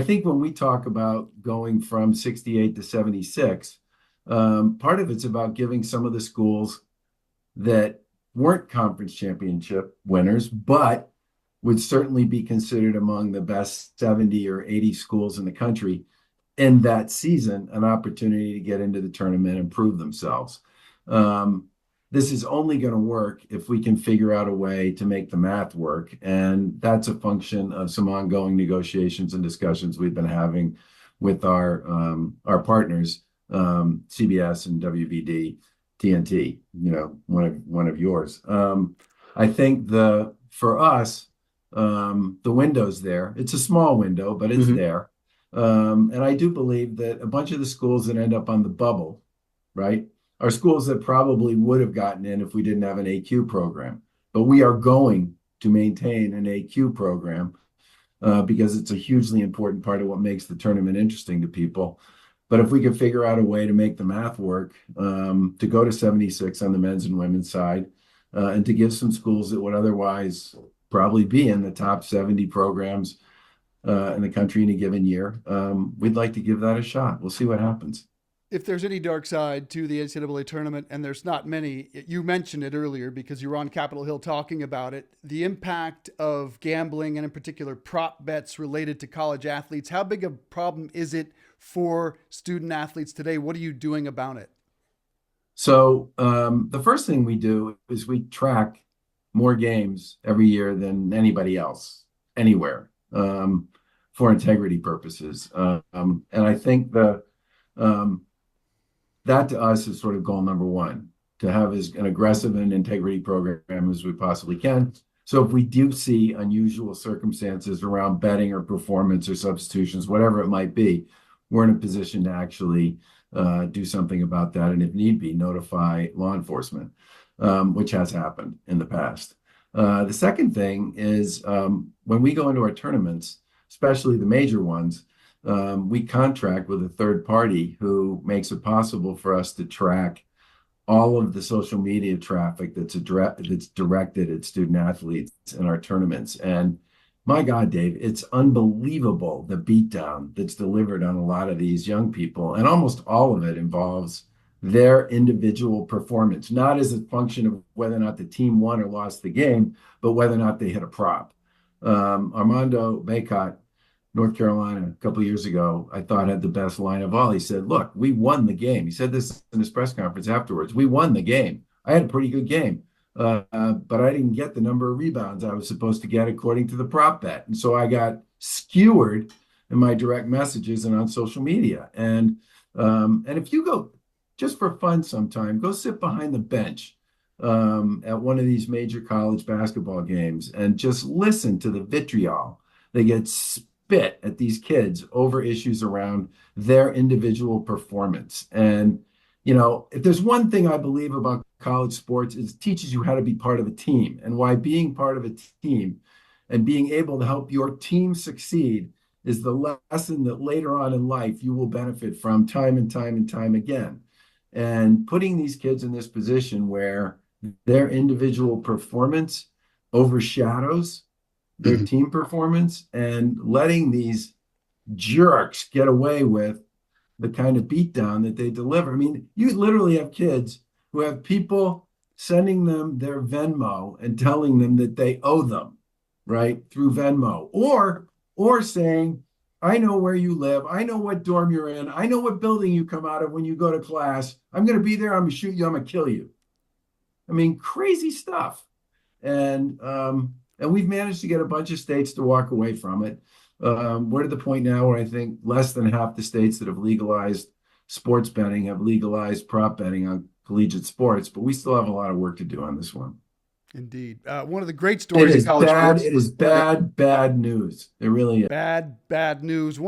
think when we talk about going from 68 to 76, part of it's about giving some of the schools that weren't conference championship winners, but would certainly be considered among the best 70 or 80 schools in the country in that season, an opportunity to get into the tournament and prove themselves. Um, this is only going to work if we can figure out a way to make the math work. And that's a function of some ongoing negotiations and discussions we've been having with our partners, CBS and WVD, TNT, one of yours. I think for us, the window's there. It's a small window, but it's there. And I do believe that a bunch of the schools that end up on the bubble, right, are schools that probably would have gotten in if we didn't have an AQ program. But we are going to maintain an AQ program because it's a hugely important part of what makes the tournament interesting to people. But if we could figure out a way to make the math work, to go to 76 on the men's and women's side, and to give some schools that would otherwise probably be in the top 70 programs in the country in a given year, we'd like to give that a shot. We'll see what happens. If there's any dark side to the NCAA tournament, and there's not many, you mentioned it earlier because you were on Capitol Hill talking about it, the impact of gambling and in particular prop bets related to college athletes. How big a problem is it for student athletes today? What are you doing about it? So the first thing we do is we track more games every year than anybody else anywhere, for integrity purposes. And I think um, that to us is sort of goal number one, to have as an aggressive and integrity program as we possibly can. So if we do see unusual circumstances around betting or performance or substitutions, whatever it might be, we're in a position to actually do something about that. And if need be, notify law enforcement, which has happened in the past. The second thing is when we go into our tournaments, especially the major ones, we contract with a third party who makes it possible for us to track all of the social media traffic that's directed at student athletes in our tournaments. And my God, Dave, it's unbelievable the beatdown that's delivered on a lot of these young people. And almost all of it involves their individual performance, not as a function of whether or not the team won or lost the game, but whether or not they hit a prop. Armando Baycott, North Carolina, a couple of years ago, I thought had the best line of all. He said, "Look, we won the game." He said this in his press conference afterwards. "We won the game. I had a pretty good game, but I didn't get the number of rebounds I was supposed to get according to the prop bet. And so I got skewered in my direct messages and on social media." And if you go just for fun sometime, go sit behind the bench at one of these major college basketball games and just listen to the vitriol that gets spit at these kids over issues around their individual performance. And, if there's one thing I believe about college sports, is it teaches you how to be part of a team, and why being part of a team and being able to help your team succeed is the lesson that later on in life you will benefit from time and time and time again. And putting these kids in this position where their individual performance overshadows their team performance, and letting these jerks get away with the kind of beatdown that they deliver. I mean, you literally have kids who have people sending them their Venmo and telling them that they owe them, right, through Venmo, or saying, "I know where you live. I know what dorm you're in. I know what building you come out of when you go to class. I'm going to be there. I'm going to shoot you. I'm going to kill you." I mean, crazy stuff. And we've managed to get a bunch of states to walk away from it. We're to the point now where I think less than half the states that have legalized sports betting have legalized prop betting on collegiate sports, but we still have a lot of work to do on this one. Indeed. One of the great It stories in is college bad. sports. It is bad, bad news. It really is. Bad news.